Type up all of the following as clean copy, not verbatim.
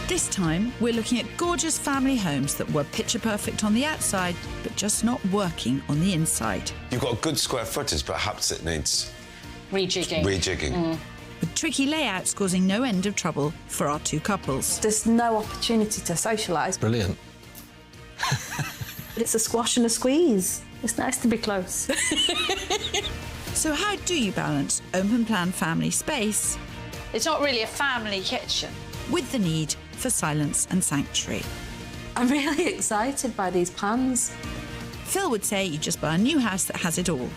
This time, we're looking at gorgeous family homes that were picture perfect on the outside, but just not working on the inside. You've got good square footage, but perhaps it needs rejigging. With tricky layouts causing no end of trouble for our two couples. There's no opportunity to socialise. Brilliant. It's a squash and a squeeze. It's nice to be close. So how do you balance open-plan family space It's not really a family kitchen. with the need for silence and sanctuary? I'm really excited by these plans. Phil would say you just buy a new house that has it all.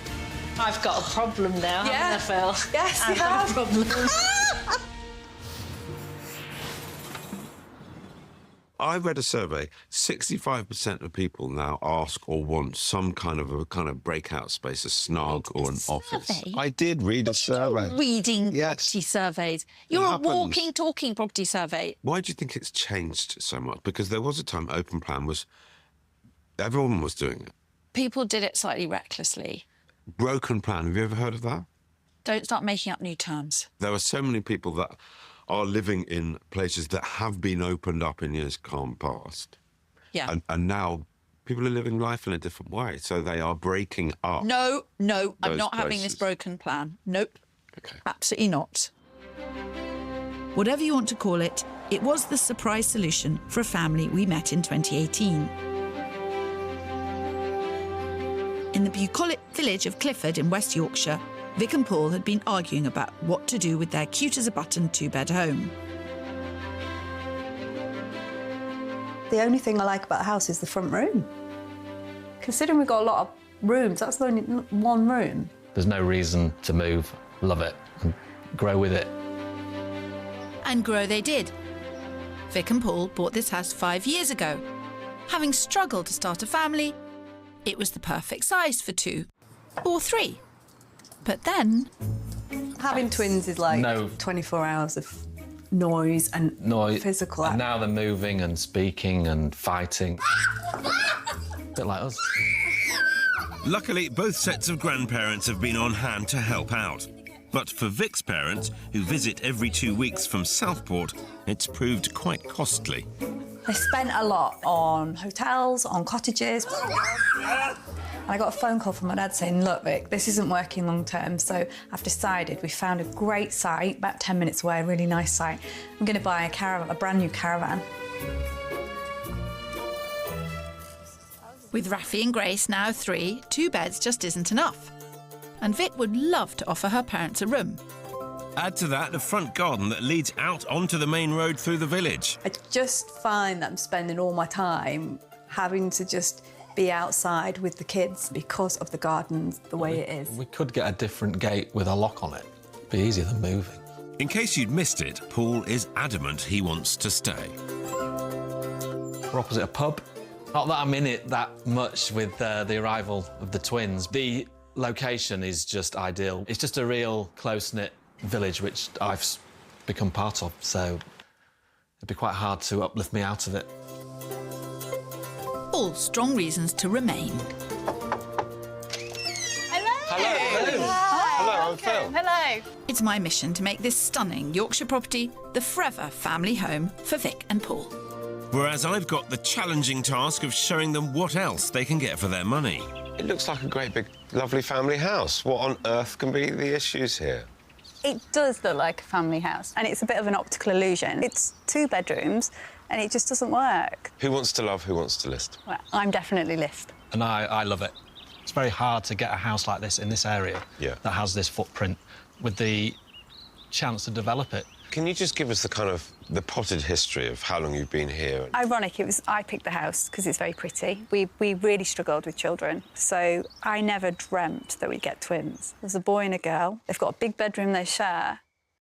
I've got a problem now, haven't I, Phil? Yes, I've got a problem. I read a survey, 65% of people now ask or want some kind of breakout space, a snug or an office. survey? I did read a survey. Reading Yes. property surveys. You're a happens. walking, talking property survey. Why do you think it's changed so much? Because there was a time open plan was... Everyone was doing it. People did it slightly recklessly. Broken plan, have you ever heard of that? Don't start making up new terms. There are so many people that are living in places that have been opened up in years gone past. Yeah. And now people are living life in a different way, so they are breaking up. No, I'm those not having this places. broken plan. Nope. Okay. Absolutely not. Whatever you want to call it, it was the surprise solution for a family we met in 2018. In the bucolic village of Clifford in West Yorkshire, Vic and Paul had been arguing about what to do with their cute-as-a-button two-bed home. The only thing I like about the house is the front room. Considering we've got a lot of rooms, that's only one room. There's no reason to move. Love it. And grow with it. And grow they did. Vic and Paul bought this house 5 years ago. Having struggled to start a family, it was the perfect size for 2 or 3. But then... Having twins is like 24 hours of noise and physical. And now they're moving and speaking and fighting. A bit like us. Luckily, both sets of grandparents have been on hand to help out. But for Vic's parents, who visit every 2 weeks from Southport, it's proved quite costly. I spent a lot on hotels, on cottages. And I got a phone call from my dad saying, look, Vic, this isn't working long term, so I've decided we found a great site, about 10 minutes away, a really nice site. I'm going to buy a caravan, a brand new caravan. With Rafi and Grace now 3, 2 beds just isn't enough. And Vic would love to offer her parents a room. Add to that the front garden that leads out onto the main road through the village. I just find that I'm spending all my time having to just be outside with the kids because of the garden the way it is. We could get a different gate with a lock on it. Be easier than moving. In case you'd missed it, Paul is adamant he wants to stay. We're opposite a pub. Not that I'm in it that much with the arrival of the twins. The location is just ideal. It's just a real close-knit village, which I've become part of, so it'd be quite hard to uplift me out of it. All strong reasons to remain. Hello, I'm Phil. Hello. It's my mission to make this stunning Yorkshire property the forever family home for Vic and Paul. Whereas I've got the challenging task of showing them what else they can get for their money. It looks like a great big lovely family house. What on earth can be the issues here? It does look like a family house, and it's a bit of an optical illusion. It's 2 bedrooms, and it just doesn't work. Who wants to love, who wants to list? Well, I'm definitely list. And I love it. It's very hard to get a house like this in this area that has this footprint with the chance to develop it. Can you just give us the potted history of how long you've been here? Ironic, I picked the house because it's very pretty. We really struggled with children, so I never dreamt that we'd get twins. There's a boy and a girl. They've got a big bedroom they share.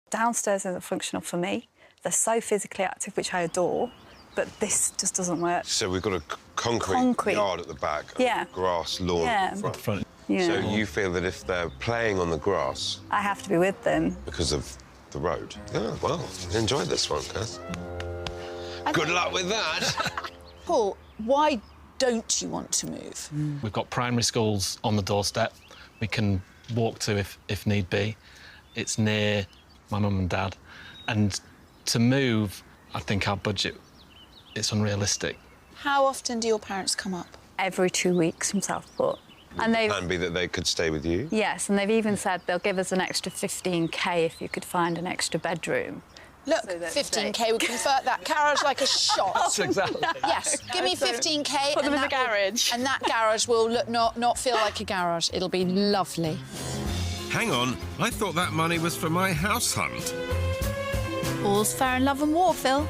Downstairs isn't functional for me. They're so physically active, which I adore, but this just doesn't work. So we've got a concrete yard at the back, and grass lawn at the front. Yeah. So you feel that if they're playing on the grass... I have to be with them. Because of the road. Oh, well, enjoy this one, Kirs. Good luck with that. Paul, why don't you want to move? We've got primary schools on the doorstep. We can walk to if need be. It's near my mum and dad. And to move I think our budget is unrealistic. How often do your parents come up? Every 2 weeks from Southport. And they've... Can be that they could stay with you? Yes, and they've even said they'll give us an extra 15k if you could find an extra bedroom. Look, So that 15k would convert that garage like a shot. Exactly. Yes, give me 15k. Put them in the that garage. And that garage will look, not feel like a garage. It'll be lovely. Hang on, I thought that money was for my house hunt. All's fair in love and war, Phil.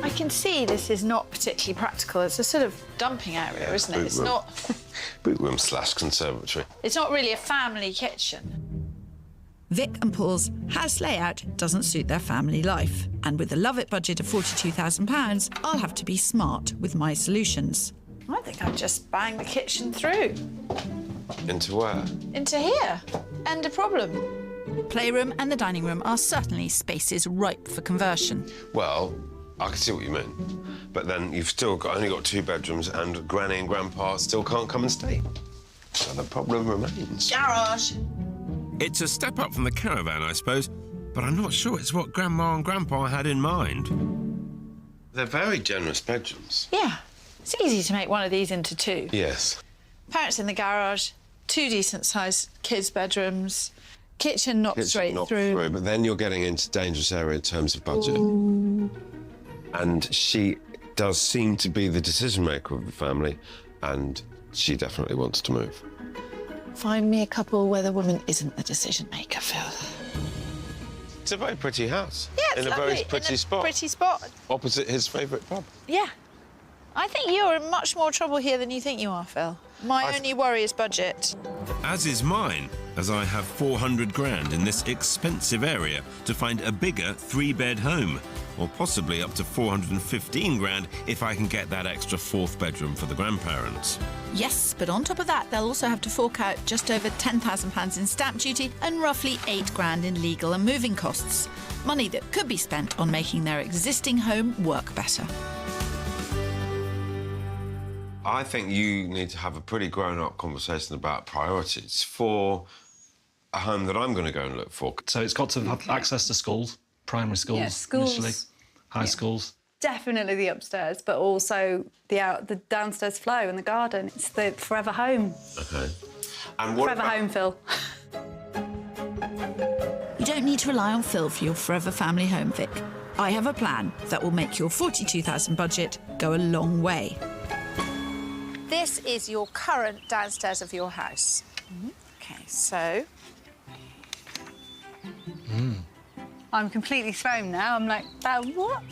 I can see this is not particularly practical. It's a sort of dumping area, isn't it? It's not... Boot room / conservatory. It's not really a family kitchen. Vic and Paul's house layout doesn't suit their family life. And with a Love It budget of £42,000, I'll have to be smart with my solutions. I think I'd just bang the kitchen through. Into where? Into here. End of problem. Playroom and the dining room are certainly spaces ripe for conversion. Well, I can see what you mean. But then you've still only got 2 bedrooms and Granny and Grandpa still can't come and stay. So the problem remains. Garage. It's a step up from the caravan, I suppose, but I'm not sure it's what Grandma and Grandpa had in mind. They're very generous bedrooms. Yeah. It's easy to make one of these into 2. Yes. Parents in the garage, 2 decent-sized kids' bedrooms, kitchen knocked straight through. But then you're getting into dangerous area in terms of budget. Ooh. And she does seem to be the decision-maker of the family, and she definitely wants to move. Find me a couple where the woman isn't the decision-maker, Phil. It's a very pretty house. Yeah, it's in a lovely. very pretty spot. Pretty spot. Opposite his favourite pub. Yeah. I think you're in much more trouble here than you think you are, Phil. My only worry is budget. As is mine, as I have 400 grand in this expensive area to find a bigger 3-bed home, or possibly up to 415 grand if I can get that extra 4th bedroom for the grandparents. Yes, but on top of that, they'll also have to fork out just over £10,000 in stamp duty and roughly 8 grand in legal and moving costs. Money that could be spent on making their existing home work better. I think you need to have a pretty grown-up conversation about priorities for a home that I'm going to go and look for. So it's got to have access to schools, primary schools, Yeah, schools. initially, high schools. Definitely the upstairs, but also the downstairs flow and the garden. It's the forever home. OK. And what Forever about... home, Phil. You don't need to rely on Phil for your forever family home, Vic. I have a plan that will make your £42,000 budget go a long way. This is your current downstairs of your house. OK, so... I'm completely thrown now. I'm like, what?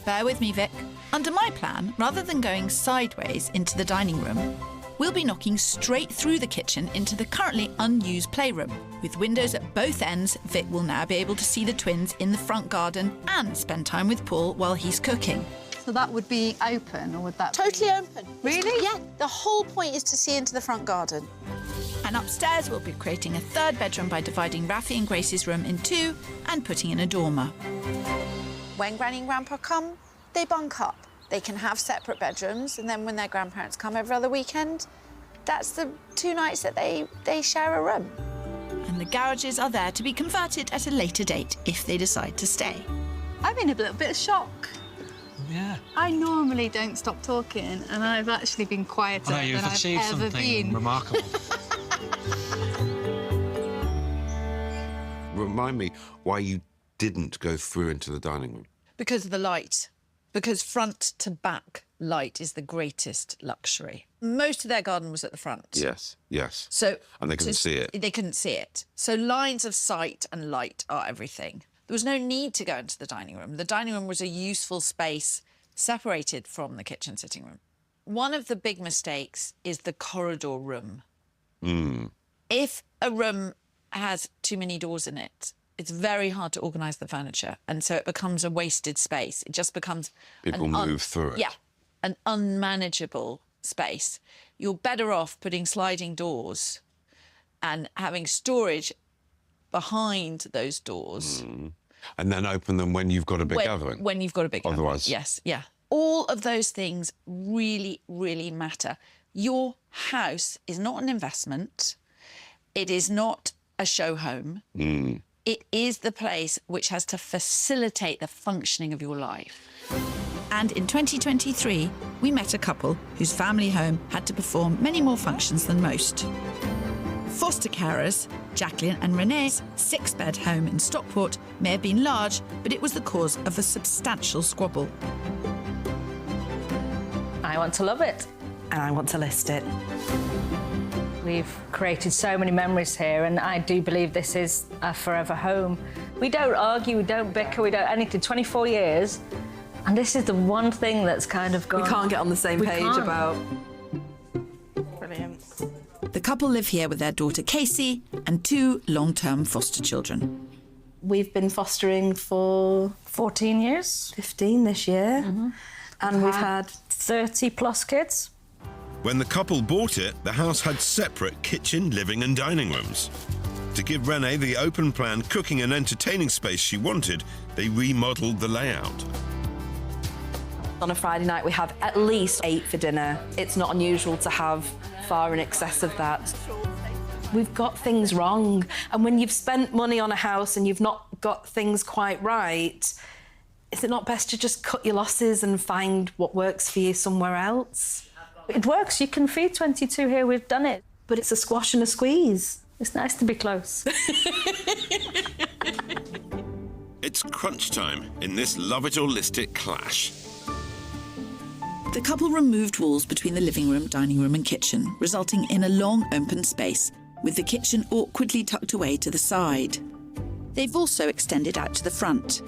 Bear with me, Vic. Under my plan, rather than going sideways into the dining room, we'll be knocking straight through the kitchen into the currently unused playroom. With windows at both ends, Vic will now be able to see the twins in the front garden and spend time with Paul while he's cooking. So that would be open, or would that Totally open. Really? Yeah, the whole point is to see into the front garden. And upstairs, we'll be creating a 3rd bedroom by dividing Rafi and Grace's room in 2 and putting in a dormer. When Granny and Grandpa come, they bunk up. They can have separate bedrooms, and then when their grandparents come every other weekend, that's the 2 nights that they share a room. And the garages are there to be converted at a later date if they decide to stay. I'm in a little bit of shock. Yeah. I normally don't stop talking, and I've actually been quieter I know, you've than achieved I've ever something been. remarkable. Remind me why you didn't go through into the dining room. Because of the light. Because front to back light is the greatest luxury. Most of their garden was at the front. Yes, yes. So And they couldn't see it. They couldn't see it. So lines of sight and light are everything. There was no need to go into the dining room. The dining room was a useful space separated from the kitchen sitting room. One of the big mistakes is the corridor room. If a room has too many doors in it, it's very hard to organise the furniture, and so it becomes a wasted space. It just becomes... People move through it. Yeah, an unmanageable space. You're better off putting sliding doors and having storage behind those doors. And then open them when you've got a big gathering. When you've got a big gathering. Otherwise... Yes, yeah. All of those things really, really matter. Your house is not an investment. It is not a show home. It is the place which has to facilitate the functioning of your life. And in 2023, we met a couple whose family home had to perform many more functions than most. Foster carers, Jacqueline and Renee's 6-bed home in Stockport may have been large, but it was the cause of a substantial squabble. I want to love it. And I want to list it. We've created so many memories here, and I do believe this is a forever home. We don't argue, we don't bicker, we don't anything. 24 years, and this is the one thing that's kind of gone. We can't get on the same page about. Brilliant. The couple live here with their daughter Casey and 2 long-term foster children. We've been fostering for 14 years. 15 this year. And we've had 30 plus kids. When the couple bought it, the house had separate kitchen, living and dining rooms. To give Renee the open plan cooking and entertaining space she wanted, they remodelled the layout. On a Friday night, we have at least 8 for dinner. It's not unusual to have far in excess of that. We've got things wrong. And when you've spent money on a house and you've not got things quite right, is it not best to just cut your losses and find what works for you somewhere else? It works. You can feed 22 here. We've done it. But it's a squash and a squeeze. It's nice to be close. It's crunch time in this love it or list it clash. The couple removed walls between the living room, dining room and kitchen, resulting in a long open space, with the kitchen awkwardly tucked away to the side. They've also extended out to the front,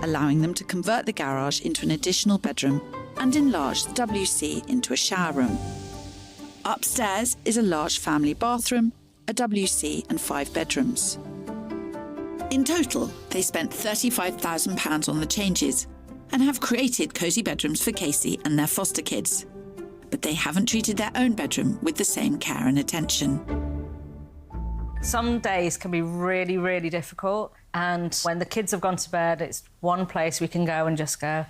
allowing them to convert the garage into an additional bedroom and enlarge the WC into a shower room. Upstairs is a large family bathroom, a WC and 5 bedrooms. In total, they spent £35,000 on the changes and have created cosy bedrooms for Casey and their foster kids. But they haven't treated their own bedroom with the same care and attention. Some days can be really, really difficult. And when the kids have gone to bed, it's one place we can go and just go,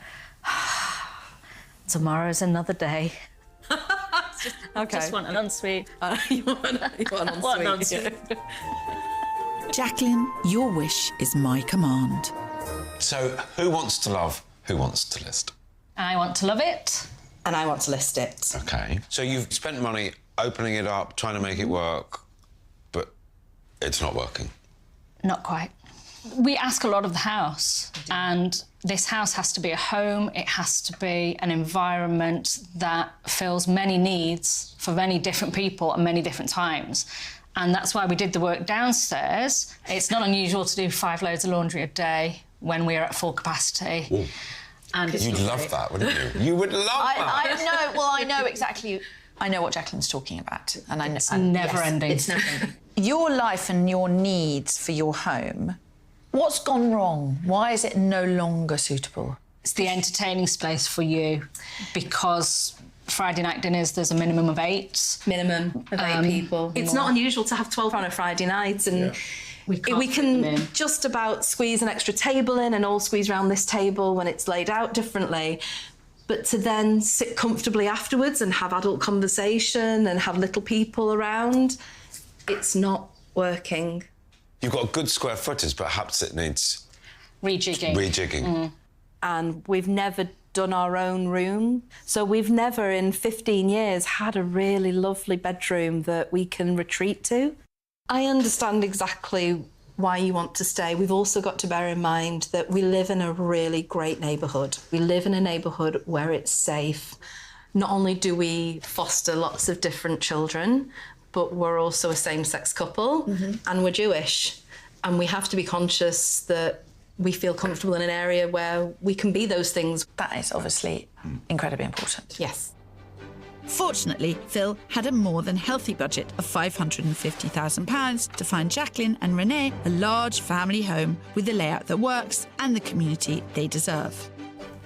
tomorrow's another day. Okay. Just want an ensuite. You want an ensuite. Jacqueline, your wish is my command. So, who wants to love? Who wants to list? I want to love it. And I want to list it. Okay. So you've spent money opening it up, trying to make it work, but it's not working. Not quite. We ask a lot of the house, and this house has to be a home. It has to be an environment that fills many needs for many different people at many different times. And that's why we did the work downstairs. It's not unusual to do 5 loads of laundry a day when we're at full capacity. Ooh. And You'd love that, wouldn't you? You would love that. I know. Well, I know exactly. I know what Jacqueline's talking about, and I know it's never ending. It's never ending. Your life and your needs for your home. What's gone wrong? Why is it no longer suitable? It's the entertaining space for you, because Friday night dinners, there's a minimum of 8. Minimum of 8 people. It's not unusual to have 12 on a Friday night, and we can just about squeeze an extra table in and all squeeze around this table when it's laid out differently. But to then sit comfortably afterwards and have adult conversation and have little people around, it's not working. You've got good square footage, but perhaps it needs rejigging. And we've never done our own room. So we've never in 15 years had a really lovely bedroom that we can retreat to. I understand exactly why you want to stay. We've also got to bear in mind that we live in a really great neighbourhood. We live in a neighbourhood where it's safe. Not only do we foster lots of different children, but we're also a same-sex couple, and we're Jewish. And we have to be conscious that we feel comfortable in an area where we can be those things. That is obviously incredibly important. Yes. Fortunately, Phil had a more than healthy budget of £550,000 to find Jacqueline and Renee a large family home with the layout that works and the community they deserve.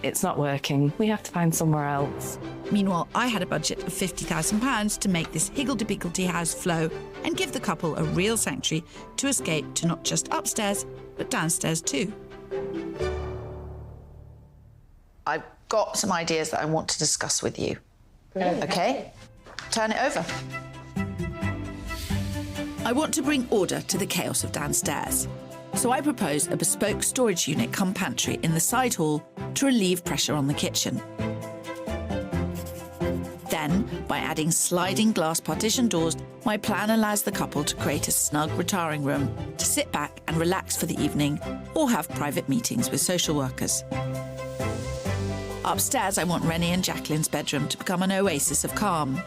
It's not working. We have to find somewhere else. Meanwhile, I had a budget of £50,000 to make this higgledy-piggledy house flow and give the couple a real sanctuary to escape to not just upstairs, but downstairs too. I've got some ideas that I want to discuss with you. Okay? Turn it over. I want to bring order to the chaos of downstairs. So I proposed a bespoke storage unit cum pantry in the side hall to relieve pressure on the kitchen. Then, by adding sliding glass partition doors, my plan allows the couple to create a snug retiring room to sit back and relax for the evening or have private meetings with social workers. Upstairs, I want Renee and Jacqueline's bedroom to become an oasis of calm.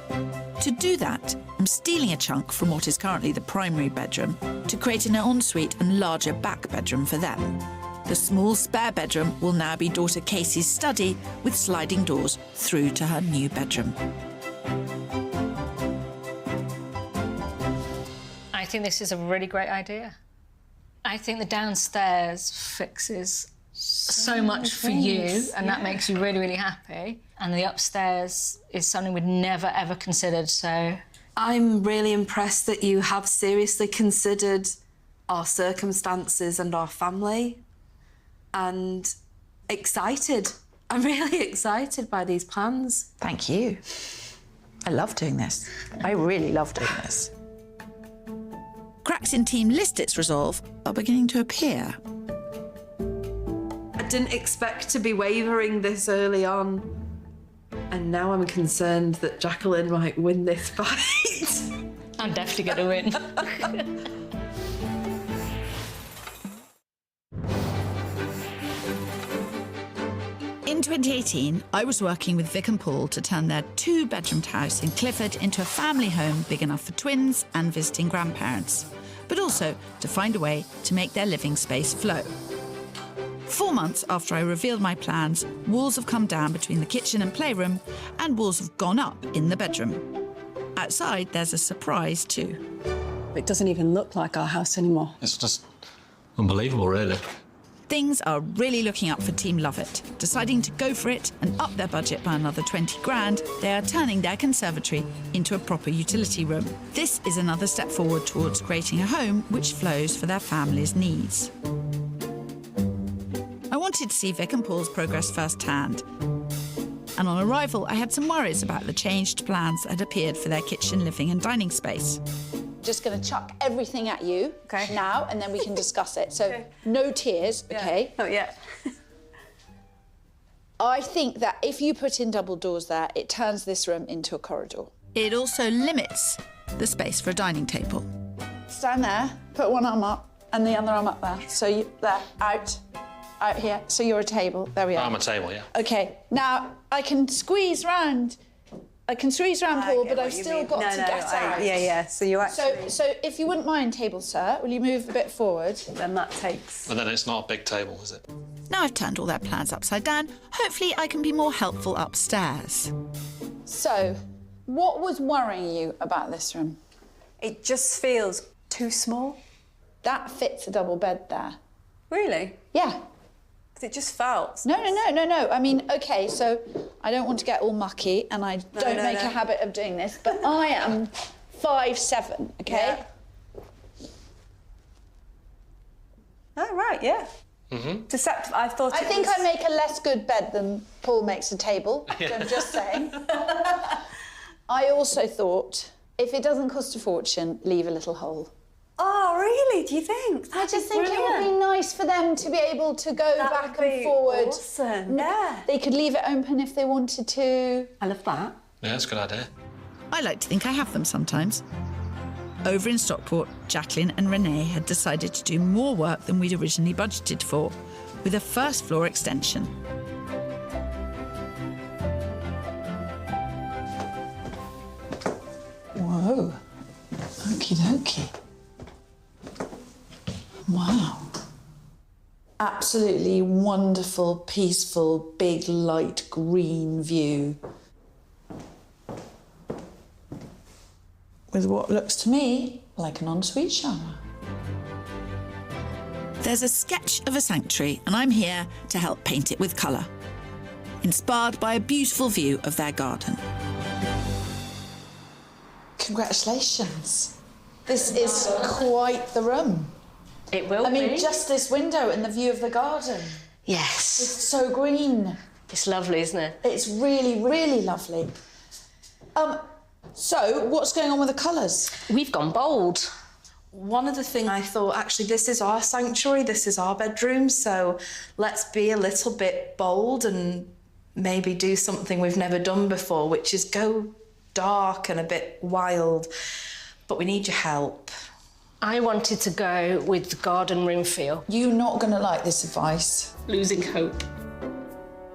To do that, I'm stealing a chunk from what is currently the primary bedroom to create an ensuite and larger back bedroom for them. The small spare bedroom will now be daughter Casey's study with sliding doors through to her new bedroom. I think this is a really great idea. I think the downstairs fixes so much for you, and that makes you really, really happy. And the upstairs is something we'd never, ever considered, so... I'm really impressed that you have seriously considered our circumstances and our family, and excited. I'm really excited by these plans. Thank you. I love doing this. I really love doing this. Cracks in Team Listit's resolve are beginning to appear. I didn't expect to be wavering this early on, and now I'm concerned that Jacqueline might win this fight. I'm definitely going to win. In 2018, I was working with Vic and Paul to turn their two-bedroomed house in Clifford into a family home big enough for twins and visiting grandparents, but also to find a way to make their living space flow. 4 months after I revealed my plans, walls have come down between the kitchen and playroom, and walls have gone up in the bedroom. Outside, there's a surprise too. It doesn't even look like our house anymore. It's just unbelievable, really. Things are really looking up for Team Lovett. Deciding to go for it and up their budget by another 20 grand, they are turning their conservatory into a proper utility room. This is another step forward towards creating a home which flows for their family's needs. I wanted to see Vic and Paul's progress firsthand. And on arrival, I had some worries about the changed plans that had appeared for their kitchen, living and dining space. Just going to chuck everything at you now, and then we can discuss it. So no tears, okay? Not yet. I think that if you put in double doors there, it turns this room into a corridor. It also limits the space for a dining table. Stand there, put one arm up, and the other arm up there. So you, there, out here. So you're a table. There we are. I'm a table, yeah. Okay, now I can squeeze round. Paul, but I've still got to get out. Yeah. So you actually... So if you wouldn't mind, table sir, will you move a bit forward? Then that takes... But then it's not a big table, is it? Now I've turned all their plans upside down, hopefully I can be more helpful upstairs. So, what was worrying you about this room? It just feels too small. That fits a double bed there. Really? Yeah. It just felt... No. I mean, OK, so I don't want to get all mucky and I don't make a habit of doing this, but I am 5'7", OK? Yeah. Oh, right, yeah. Mm-hmm. I thought I think I make a less good bed than Paul makes a table, I'm just saying. I also thought, if it doesn't cost a fortune, leave a little hole. Oh, really? Do you think? I just think it would be nice for them to be able to go back and forward. Awesome. Yeah. They could leave it open if they wanted to. I love that. Yeah, that's a good idea. I like to think I have them sometimes. Over in Stockport, Jacqueline and Renee had decided to do more work than we'd originally budgeted for, with a first floor extension. Whoa. Okie dokie. Wow. Absolutely wonderful, peaceful, big, light green view. With what looks to me like an ensuite shower. There's a sketch of a sanctuary, and I'm here to help paint it with colour, inspired by a beautiful view of their garden. Congratulations. This is quite the room. It will I mean, be. just this window and the view of the garden. Yes. It's so green. It's lovely, isn't it? It's really, really lovely. So, what's going on with the colours? We've gone bold. One of the things I thought, actually, this is our sanctuary, this is our bedroom, so let's be a little bit bold and maybe do something we've never done before, which is go dark and a bit wild. But we need your help. I wanted to go with the garden room feel. You're not going to like this advice. Losing hope.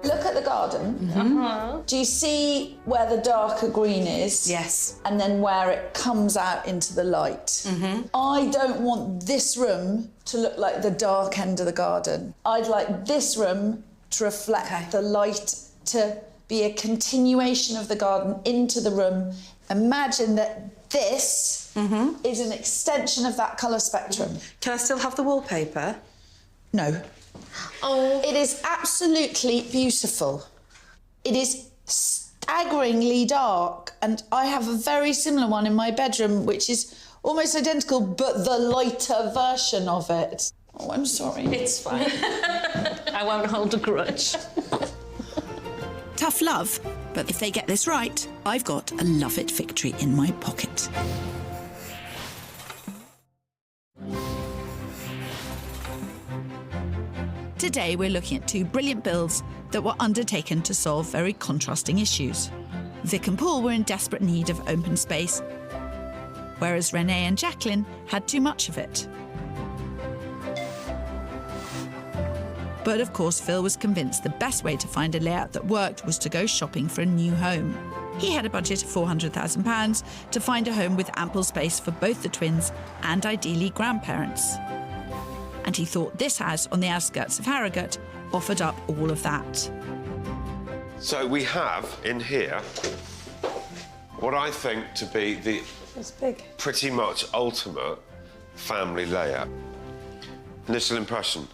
Look at the garden. Do you see where the darker green is? Yes. And then where it comes out into the light. I don't want this room to look like the dark end of the garden. I'd like this room to reflect the light, to be a continuation of the garden into the room. Imagine that this is an extension of that colour spectrum. Can I still have the wallpaper? No. Oh. It is absolutely beautiful. It is staggeringly dark, and I have a very similar one in my bedroom, which is almost identical, but the lighter version of it. Oh, I'm sorry. It's fine. I won't hold a grudge. Tough love, but if they get this right, I've got a Love It victory in my pocket. Today we're looking at two brilliant builds that were undertaken to solve very contrasting issues. Vic and Paul were in desperate need of open space, whereas Renee and Jacqueline had too much of it. But of course, Phil was convinced the best way to find a layout that worked was to go shopping for a new home. He had a budget of £400,000 to find a home with ample space for both the twins and ideally grandparents. And he thought this house on the outskirts of Harrogate offered up all of that. So we have in here what I think to be the pretty much ultimate family layout. Initial impression?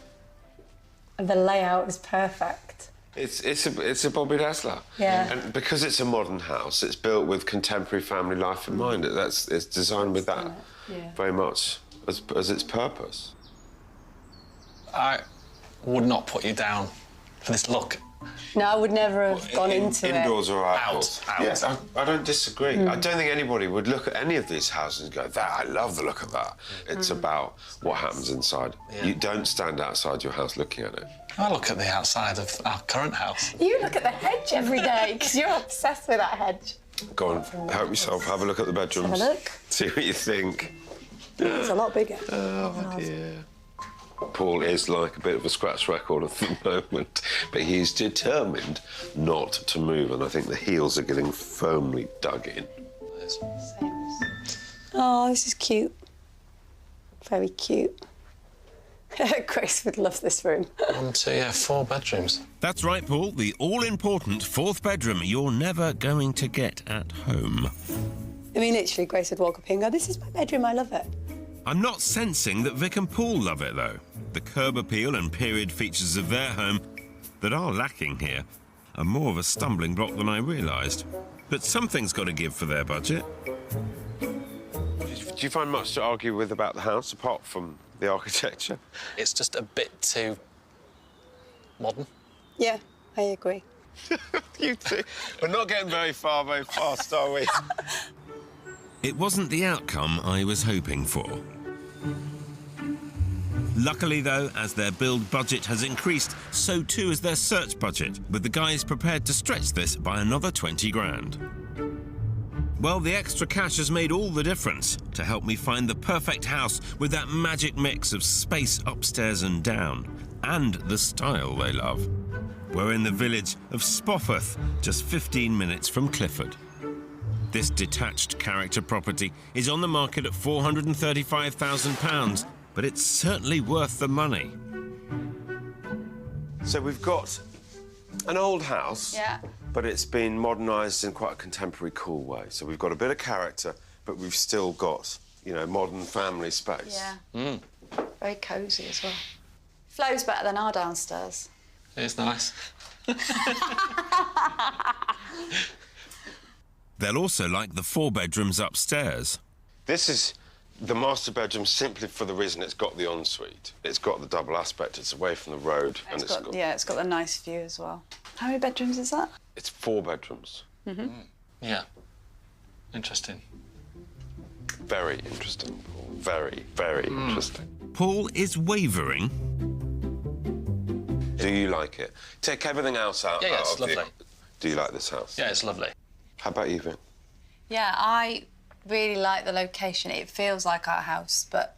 The layout is perfect. It's a Bobby Dazzler. Yeah. And because it's a modern house, it's built with contemporary family life in mind. It's designed with that very much as its purpose. I would not put you down for this look. No, I would never have gone into it. Indoors or outdoors? Out. Yes, I don't disagree. I don't think anybody would look at any of these houses and go, I love the look of that. It's about what happens inside. Yeah. You don't stand outside your house looking at it. I look at the outside of our current house. You look at the hedge every day because you're obsessed with that hedge. Go on, help yourself, have a look at the bedrooms. Have a look. See what you think. It's a lot bigger. Oh, dear. Paul is like a bit of a scratch record at the moment, but he's determined not to move, and I think the heels are getting firmly dug in. Oh, this is cute. Very cute. Grace would love this room. 1, 2, 4 bedrooms. That's right, Paul, the all-important fourth bedroom you're never going to get at home. I mean, literally, Grace would walk up here and go, this is my bedroom, I love it. I'm not sensing that Vic and Paul love it, though. The curb appeal and period features of their home that are lacking here are more of a stumbling block than I realised. But something's got to give for their budget. Do you find much to argue with about the house, apart from the architecture? It's just a bit too modern. Yeah, I agree. You two, we're not getting very fast, are we? It wasn't the outcome I was hoping for. Luckily, though, as their build budget has increased, so too has their search budget, with the guys prepared to stretch this by another 20 grand. Well, the extra cash has made all the difference to help me find the perfect house with that magic mix of space upstairs and down, and the style they love. We're in the village of Spofforth, just 15 minutes from Clifford. This detached character property is on the market at £435,000, but it's certainly worth the money. So we've got an old house, but it's been modernised in quite a contemporary, cool way. So we've got a bit of character, but we've still got, you know, modern family space. Yeah. Very cosy as well. Flow's better than our downstairs. It's nice. They'll also like the 4 bedrooms upstairs. This is the master bedroom simply for the reason it's got the ensuite. It's got the double aspect, it's away from the road. It's got the nice view as well. How many bedrooms is that? It's 4 bedrooms. Yeah. Interesting. Very interesting, Paul. very, very interesting. Paul is wavering. Do you like it? Take everything else out. Yeah, it's lovely. Do you like this house? Yeah, it's lovely. How about you, Vin? Yeah, I really like the location. It feels like our house, but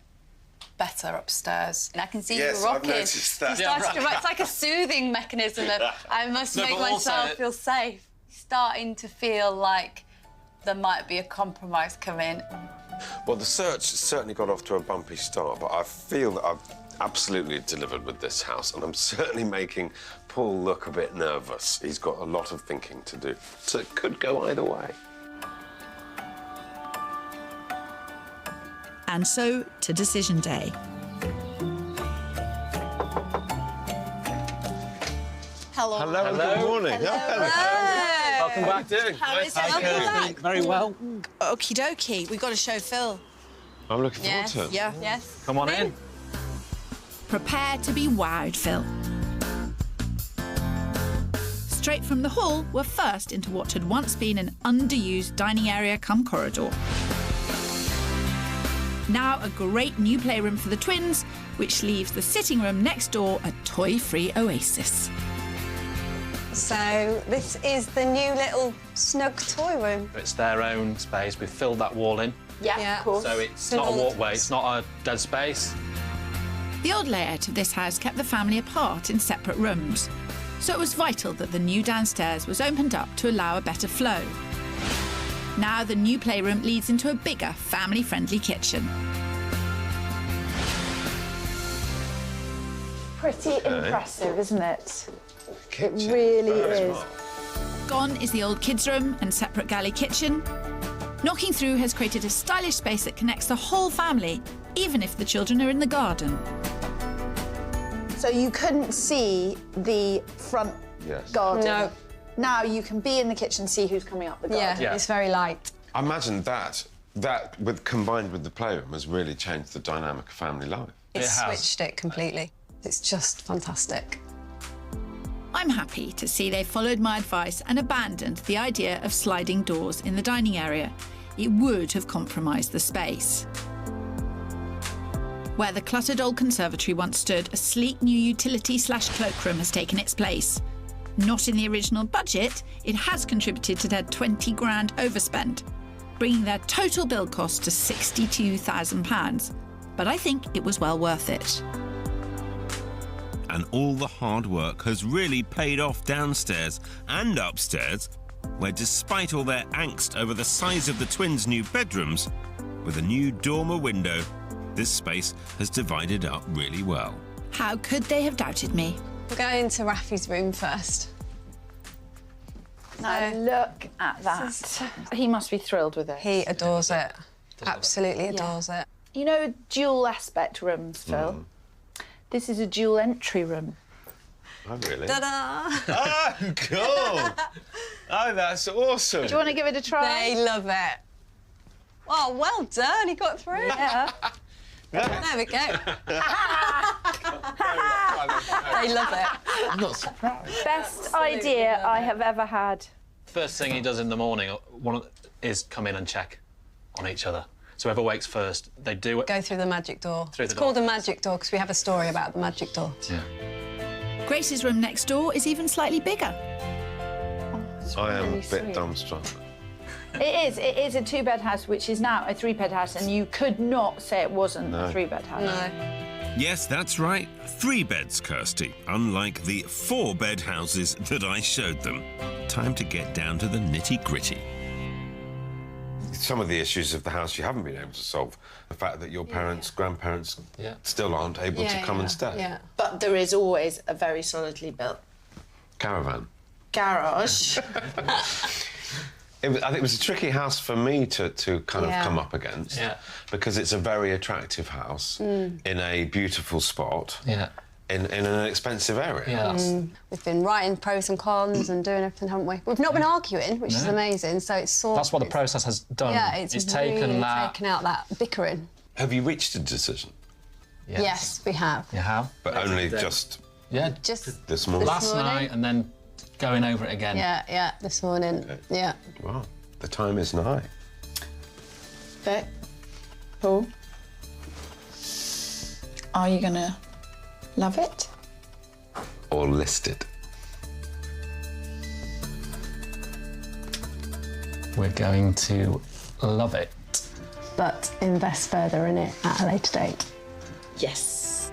better upstairs. And I can see Yes, you rocking. I've noticed that. You started to rock. It's like a soothing mechanism of I must No, make but also myself feel safe. Starting to feel like there might be a compromise coming. Well, the search certainly got off to a bumpy start, but I feel that I've absolutely delivered with this house, and I'm certainly making Paul look a bit nervous. He's got a lot of thinking to do, so it could go either way. And so to decision day. Hello. Hello. Good morning. Welcome back. How is it? Very well. Okie dokie, we've got to show Phil. I'm looking forward Yes. to it. Yeah. Yes. Come on in. Prepare to be wowed, Phil. Straight from the hall, we're first into what had once been an underused dining area cum corridor. Now a great new playroom for the twins, which leaves the sitting room next door a toy-free oasis. So this is the new little snug toy room. It's their own space. We've filled that wall in, Yeah, of course. so it's not a walkway. It's not a dead space. The old layout of this house kept the family apart in separate rooms, so it was vital that the new downstairs was opened up to allow a better flow. Now the new playroom leads into a bigger, family-friendly kitchen. Pretty impressive, isn't it? Kitchen. It really Very is. smart. Gone is the old kids' room and separate galley kitchen. Knocking through has created a stylish space that connects the whole family, even if the children are in the garden. So you couldn't see the front Yes. garden. No. Now you can be in the kitchen, see who's coming up the garden. Yeah, Yeah. it's very light. I imagine that combined with the playroom has really changed the dynamic of family life. It's has. switched it completely. It's just fantastic. I'm happy to see they followed my advice and abandoned the idea of sliding doors in the dining area. It would have compromised the space. Where the cluttered old conservatory once stood, a sleek new utility/cloakroom has taken its place. Not in the original budget, it has contributed to their 20 grand overspend, bringing their total build cost to £62,000. But I think it was well worth it. And all the hard work has really paid off downstairs and upstairs, where despite all their angst over the size of the twins' new bedrooms, with a new dormer window, this space has divided up really well. How could they have doubted me? We're going to Rafi's room first. Now look at that. He must be thrilled with it. He adores it. Absolutely adores it. You know dual aspect rooms, Phil? This is a dual entry room. Oh, really? Ta-da! Oh, cool! Oh, that's awesome. Do you want to give it a try? They love it. Oh, well done. He got through. Yeah. There we go. They love it. I'm not surprised. Best idea I have ever had. First thing he does in the morning is come in and check on each other. So whoever wakes first, they do it. Go through the magic door. Through the It's called door. a magic door because we have a story about the magic door. Yeah. Grace's room next door is even slightly bigger. I am a bit dumbstruck. It is a two-bed house, which is now a three-bed house, and you could not say it wasn't a three-bed house. No. Yes, that's right. 3 beds, Kirstie, unlike the 4-bed houses that I showed them. Time to get down to the nitty-gritty. Some of the issues of the house you haven't been able to solve. The fact that your parents, grandparents still aren't able to come and stay. Yeah. But there is always a very solidly built Caravan. garage. I think it was a tricky house for me to kind of Yeah. come up against. Yeah. Because it's a very attractive house in a beautiful spot Yeah. in an expensive area. Yeah. We've been writing pros and cons and doing everything, haven't we? We've not been arguing, which is amazing. So it's sort That's what the process has done. Yeah, it's taken really that. taken out that bickering. Have you reached a decision? Yes, we have. You have? But only just Just this morning? Last morning? night and then going over it again. yeah, this morning. Okay. Yeah. Wow, the time is nigh. Vic, Paul, Are you going to love it? Or list it. We're going to love it. But invest further in it at a later date. Yes.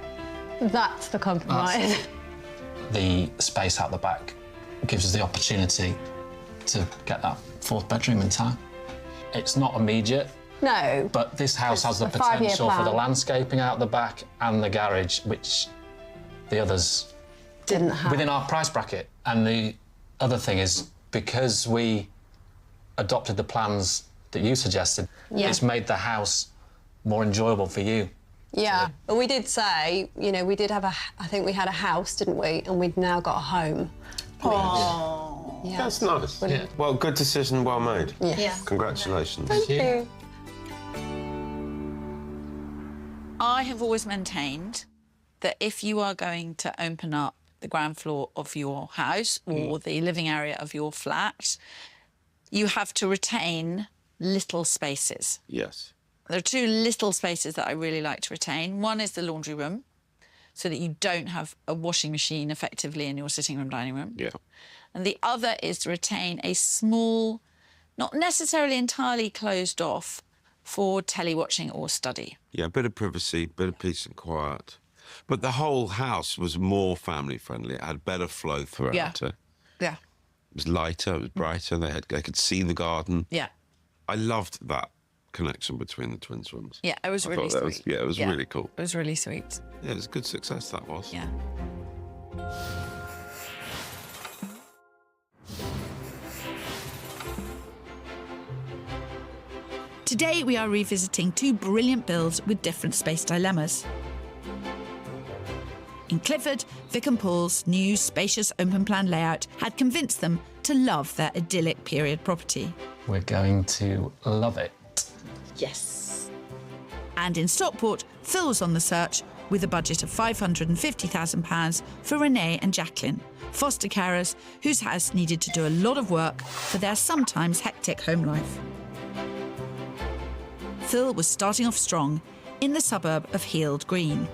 That's the compromise. The space out the back gives us the opportunity to get that 4th bedroom in time. It's not immediate, No. but this house has the a 5-year potential for the plan. landscaping out the back and the garage, which the others Didn't have. within our price bracket. And the other thing is, because we adopted the plans that you suggested, it's made the house more enjoyable for you. Yeah, but we did say, you know, we did have I think we had a house, didn't we? And we'd now got a home. Oh. Yeah. That's nice. Yeah. Well, good decision, well made. Yeah. Congratulations. Thank you. I have always maintained that if you are going to open up the ground floor of your house or the living area of your flat, you have to retain little spaces. Yes. There are 2 little spaces that I really like to retain. One is the laundry room, so that you don't have a washing machine effectively in your sitting room, dining room. Yeah. And the other is to retain a small, not necessarily entirely closed off, for telly watching or study. Yeah, a bit of privacy, bit of peace and quiet. But the whole house was more family friendly. It had better flow throughout. Yeah. It Yeah. was lighter, it was brighter. They could see the garden. Yeah. I loved that connection between the twins' rooms. Yeah, it was I really thought sweet. that was, it was really cool. It was really sweet. Yeah, it was a good success, that was. Yeah. Today we are revisiting 2 brilliant builds with different space dilemmas. In Clifford, Vic and Paul's new spacious open plan layout had convinced them to love their idyllic period property. We're going to love it. Yes. And in Stockport, Phil was on the search with a budget of £550,000 for Renee and Jacqueline, foster carers whose house needed to do a lot of work for their sometimes hectic home life. Phil was starting off strong in the suburb of Heald Green.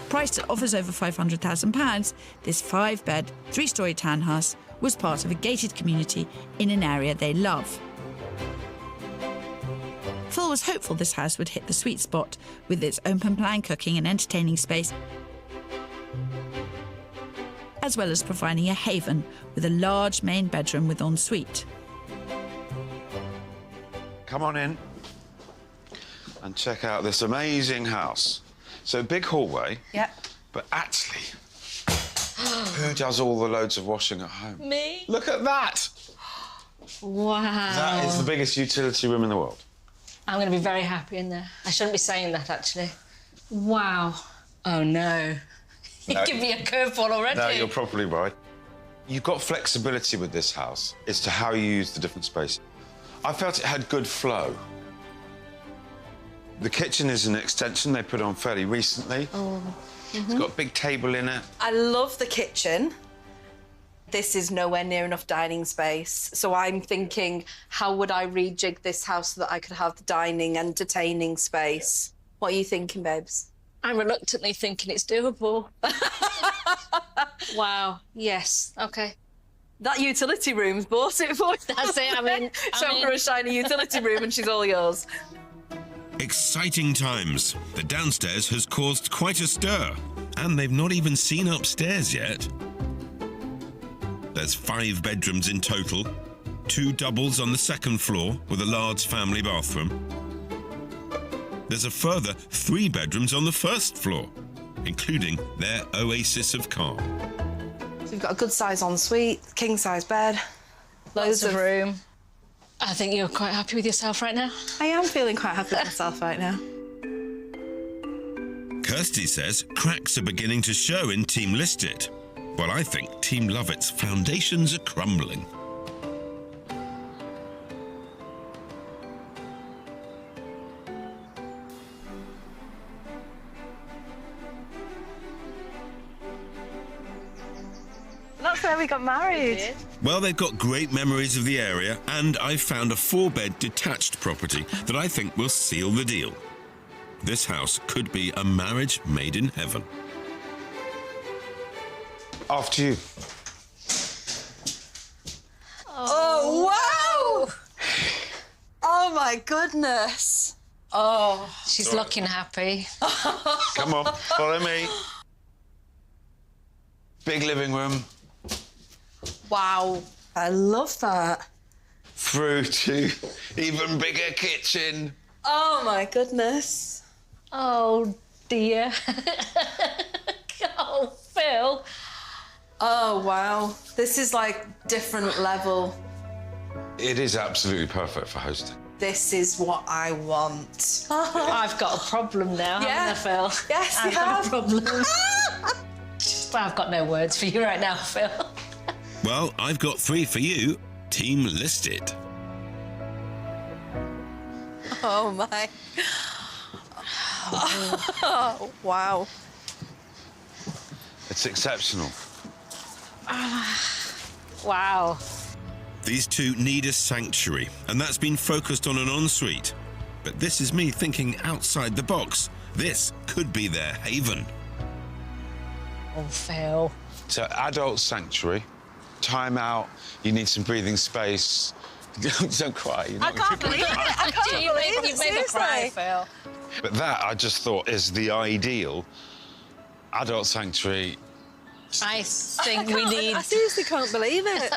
Priced at offers over £500,000, this 5-bed, 3-storey townhouse was part of a gated community in an area they love. Phil was hopeful this house would hit the sweet spot with its open plan cooking and entertaining space, as well as providing a haven with a large main bedroom with ensuite. Come on in and check out this amazing house. So, big hallway. Yeah. But actually, who does all the loads of washing at home? Me? Look at that! Wow. That is the biggest utility room in the world. I'm going to be very happy in there. I shouldn't be saying that, actually. Wow. Oh, no. You give me a curveball already. No, you're probably right. You've got flexibility with this house as to how you use the different spaces. I felt it had good flow. The kitchen is an extension they put on fairly recently. Oh. It's got a big table in it. I love the kitchen. This is nowhere near enough dining space. So I'm thinking, how would I rejig this house so that I could have the dining, entertaining space? What are you thinking, babes? I'm reluctantly thinking it's doable. Wow. Yes. OK. That utility room's bought it for you. That's it. I mean... Show her a shiny utility room and she's all yours. Exciting times. The downstairs has caused quite a stir, and they've not even seen upstairs yet. There's 5 bedrooms in total, 2 doubles on the second floor with a large family bathroom. There's a further 3 bedrooms on the first floor, including their oasis of calm. So we've got a good size ensuite, king size bed, loads of room. I think you're quite happy with yourself right now. I am feeling quite happy with myself right now. Kirstie says cracks are beginning to show in Team List It, while I think Team Love It's foundations are crumbling. That's where we got married. Well, they've got great memories of the area, and I've found a 4-bed detached property that I think will seal the deal. This house could be a marriage made in heaven. After you. Oh, wow! Oh, my goodness. Oh, she's looking happy. Come on, follow me. Big living room. Wow. I love that. Through to even bigger kitchen. Oh, my goodness. Oh, dear. Oh, Phil. Oh, wow. This is like different level. It is absolutely perfect for hosting. This is what I want. I've got a problem now, haven't I, Phil? Yes, I've got a problem. I've got no words for you right now, Phil. Well, I've got 3 for you. Team listed. Oh, my. Oh, wow. It's exceptional. Wow. These two need a sanctuary, and that's been focused on an ensuite. But this is me thinking outside the box. This could be their haven. Oh, Phil. So, adult sanctuary, time out, you need some breathing space. Don't cry. I can't believe it. I can't believe it. You've made me cry, Phil. But that, I just thought, is the ideal adult sanctuary. I think we need... I seriously can't believe it.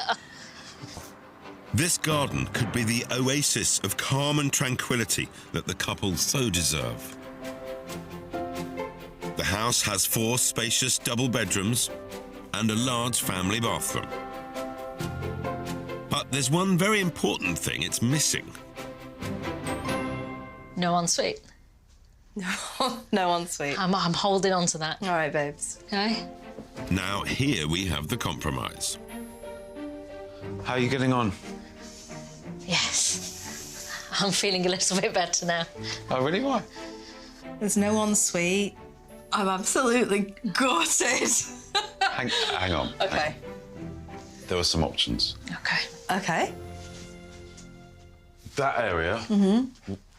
This garden could be the oasis of calm and tranquility that the couple so deserve. The house has 4 spacious double bedrooms and a large family bathroom. But there's one very important thing it's missing. No ensuite. No ensuite. I'm holding on to that. All right, babes. Okay. Now, here we have the compromise. How are you getting on? Yes. I'm feeling a little bit better now. Oh, really? Why? There's no ensuite. I'm absolutely gutted. Hang on. Okay. There were some options. Okay. Okay. That area,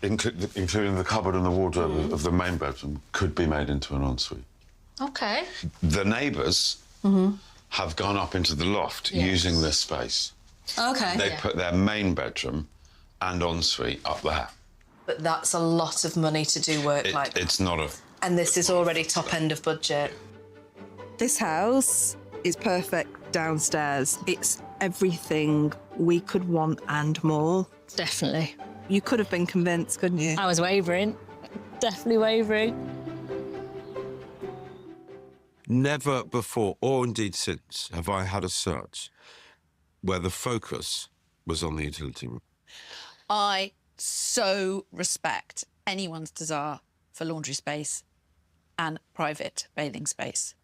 including the cupboard and the wardrobe of the main bedroom, could be made into an ensuite. Okay. The neighbours have gone up into the loft using this space. Okay. They put their main bedroom and ensuite up there. But that's a lot of money to do work like that. It's not a... And this is already top end of budget. This house is perfect downstairs. It's everything we could want and more. Definitely. You could have been convinced, couldn't you? I was wavering. Definitely wavering. Never before, or indeed since, have I had a search where the focus was on the utility room. I so respect anyone's desire for laundry space and private bathing space.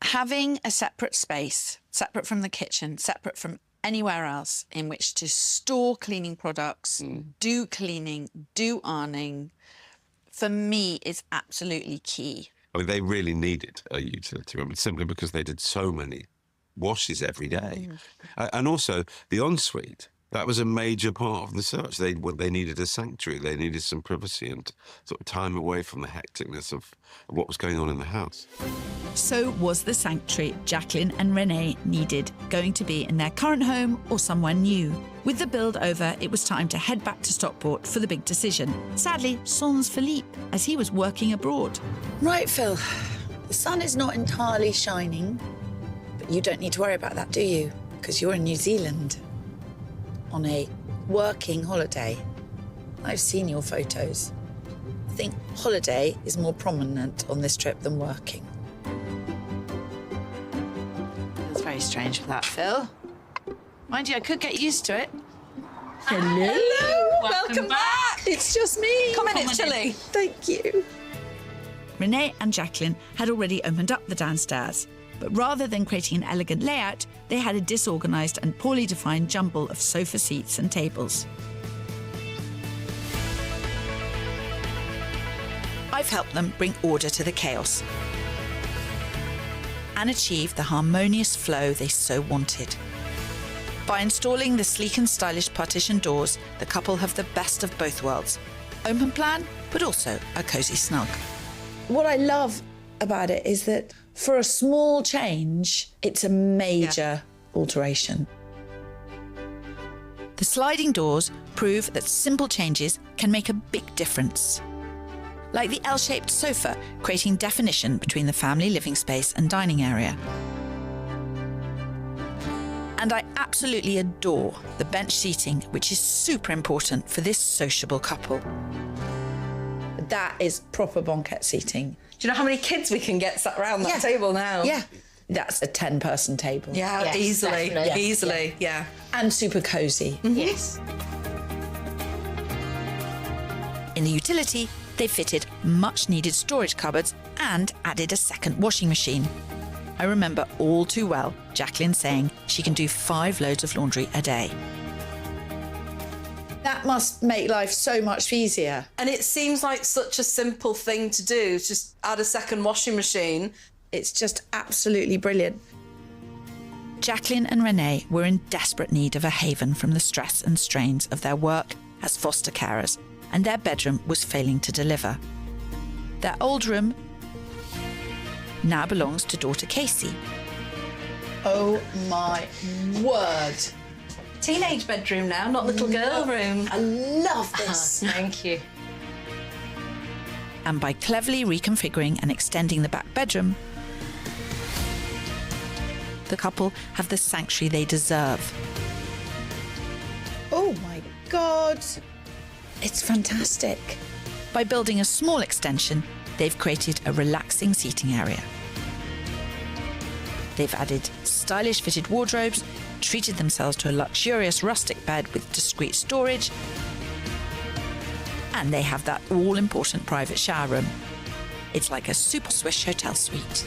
Having a separate space, separate from the kitchen, separate from anywhere else in which to store cleaning products, do cleaning, do ironing, for me is absolutely key. I mean, they really needed a utility room simply because they did so many washes every day. And also, the ensuite, that was a major part of the search. They needed a sanctuary. They needed some privacy and sort of time away from the hecticness of what was going on in the house. So was the sanctuary Jacqueline and Renee needed going to be in their current home or somewhere new? With the build over, it was time to head back to Stockport for the big decision. Sadly, sans Philippe, as he was working abroad. Right, Phil. The sun is not entirely shining, but you don't need to worry about that, do you? Because you're in New Zealand on a working holiday. I've seen your photos. I think holiday is more prominent on this trip than working. That's very strange for that, Phil. Mind you, I could get used to it. Hello. Welcome back. It's just me. Come in, it's chilly. Thank you. Renee and Jacqueline had already opened up the downstairs, but rather than creating an elegant layout, they had a disorganised and poorly defined jumble of sofa seats and tables. I've helped them bring order to the chaos and achieve the harmonious flow they so wanted. By installing the sleek and stylish partition doors, the couple have the best of both worlds. Open plan, but also a cosy snug. What I love about it is that for a small change, it's a major alteration. The sliding doors prove that simple changes can make a big difference. Like the L-shaped sofa, creating definition between the family living space and dining area. And I absolutely adore the bench seating, which is super important for this sociable couple. That is proper banquette seating. Do you know how many kids we can get sat around that table now? Yeah. That's a 10-person table. Yeah, Yes, easily. definitely. Easily, yeah. And super cosy. Yes. In the utility, they fitted much-needed storage cupboards and added a second washing machine. I remember all too well Jacqueline saying she can do 5 loads of laundry a day. That must make life so much easier. And it seems like such a simple thing to do, just add a second washing machine. It's just absolutely brilliant. Jacqueline and Renee were in desperate need of a haven from the stress and strains of their work as foster carers, and their bedroom was failing to deliver. Their old room now belongs to daughter Casey. Oh my word. Teenage bedroom now, not little girl room. I love this. Thank you. And by cleverly reconfiguring and extending the back bedroom, the couple have the sanctuary they deserve. Oh my God. It's fantastic. By building a small extension, they've created a relaxing seating area. They've added stylish fitted wardrobes, treated themselves to a luxurious rustic bed with discreet storage, and they have that all-important private shower room. It's like a super swish hotel suite.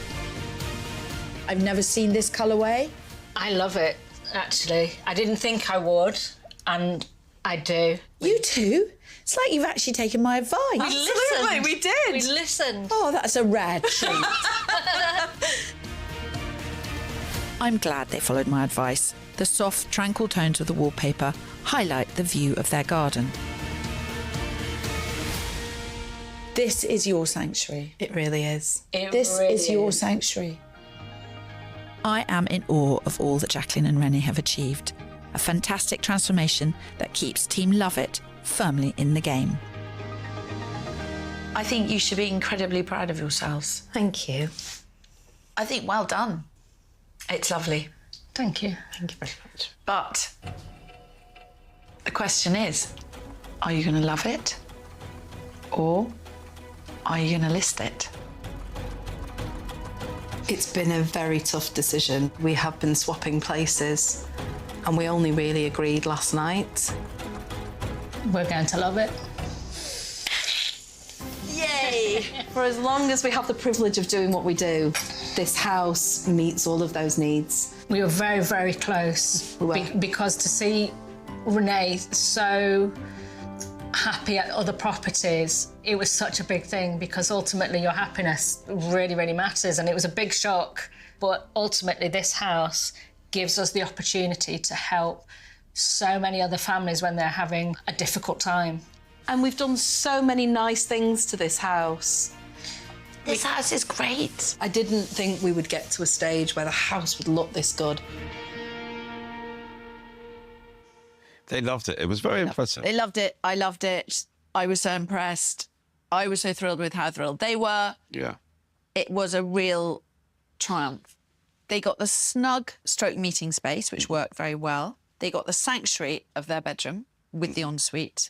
I've never seen this colourway. I love it, actually. I didn't think I would, and I do. You too? It's like you've actually taken my advice. Absolutely, we did. We listened. Oh, that's a rare treat. I'm glad they followed my advice. The soft, tranquil tones of the wallpaper highlight the view of their garden. This is your sanctuary. It really is. This is your sanctuary. I am in awe of all that Jacqueline and Renee have achieved. A fantastic transformation that keeps Team Love It firmly in the game. I think you should be incredibly proud of yourselves. Thank you. I think well done. It's lovely. Thank you. Thank you very much. But the question is, are you going to love it? Or are you going to list it? It's been a very tough decision. We have been swapping places, and we only really agreed last night. We're going to love it. Yay! For as long as we have the privilege of doing what we do, this house meets all of those needs. We were very, very close. We were. Because to see Renee so happy at other properties, it was such a big thing, because ultimately your happiness really, really matters, and it was a big shock. But ultimately this house gives us the opportunity to help so many other families when they're having a difficult time. And we've done so many nice things to this house. This house is great. I didn't think we would get to a stage where the house would look this good. They loved it. It was very impressive. They loved it. I loved it. I was so impressed. I was so thrilled with how thrilled they were. Yeah. It was a real triumph. They got the snug stroke meeting space, which worked very well. They got the sanctuary of their bedroom with the ensuite,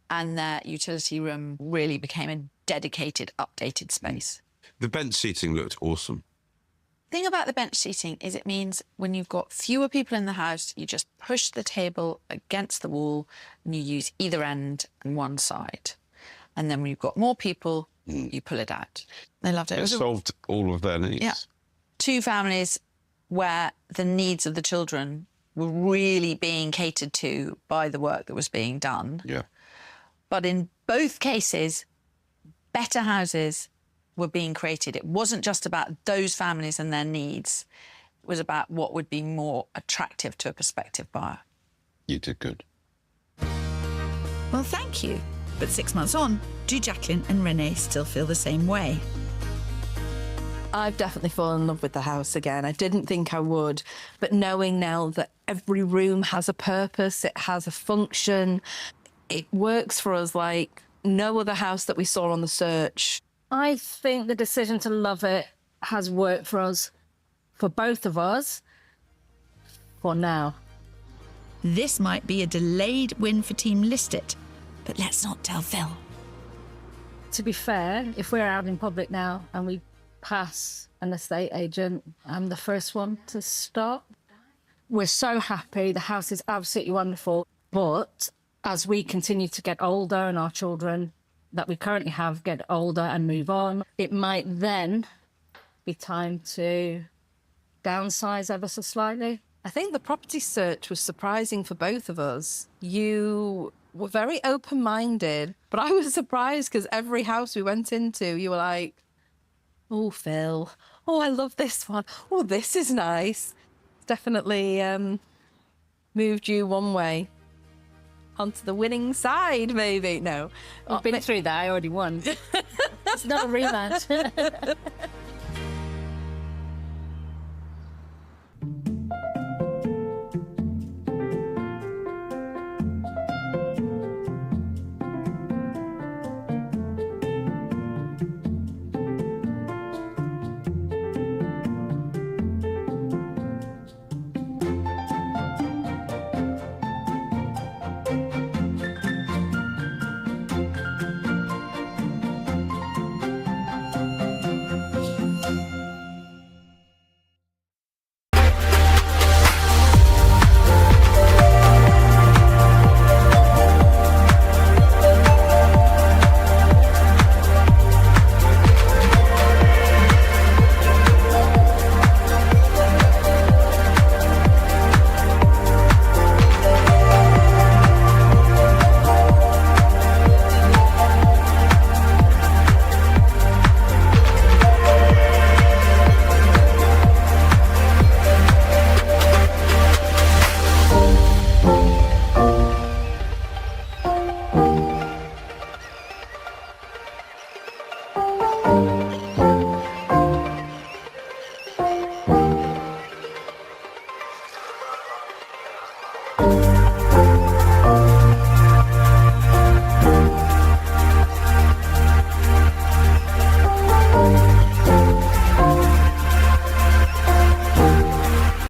and their utility room really became a dedicated, updated space. The bench seating looked awesome. The thing about the bench seating is it means when you've got fewer people in the house, you just push the table against the wall and you use either end and one side. And then when you've got more people, you pull it out. They loved it. It solved all of their needs. Yeah. 2 families where the needs of the children were really being catered to by the work that was being done. Yeah. But in both cases, better houses were being created. It wasn't just about those families and their needs. It was about what would be more attractive to a prospective buyer. You did good. Well, thank you. But 6 months on, do Jacqueline and Renee still feel the same way? I've definitely fallen in love with the house again. I didn't think I would, but knowing now that every room has a purpose, it has a function, it works for us like no other house that we saw on the search. I think the decision to love it has worked for us, for both of us, for now. This might be a delayed win for Team Listed, but let's not tell Phil. To be fair, if we're out in public now and we pass an estate agent, I'm the first one to stop. We're so happy. The house is absolutely wonderful. But as we continue to get older and our children that we currently have get older and move on, it might then be time to downsize ever so slightly. I think the property search was surprising for both of us. You were very open-minded, but I was surprised because every house we went into, you were like, oh, Phil, oh, I love this one. Oh, this is nice. Definitely moved you one way onto the winning side, maybe. No. I've been through that. I already won. It's not a rematch.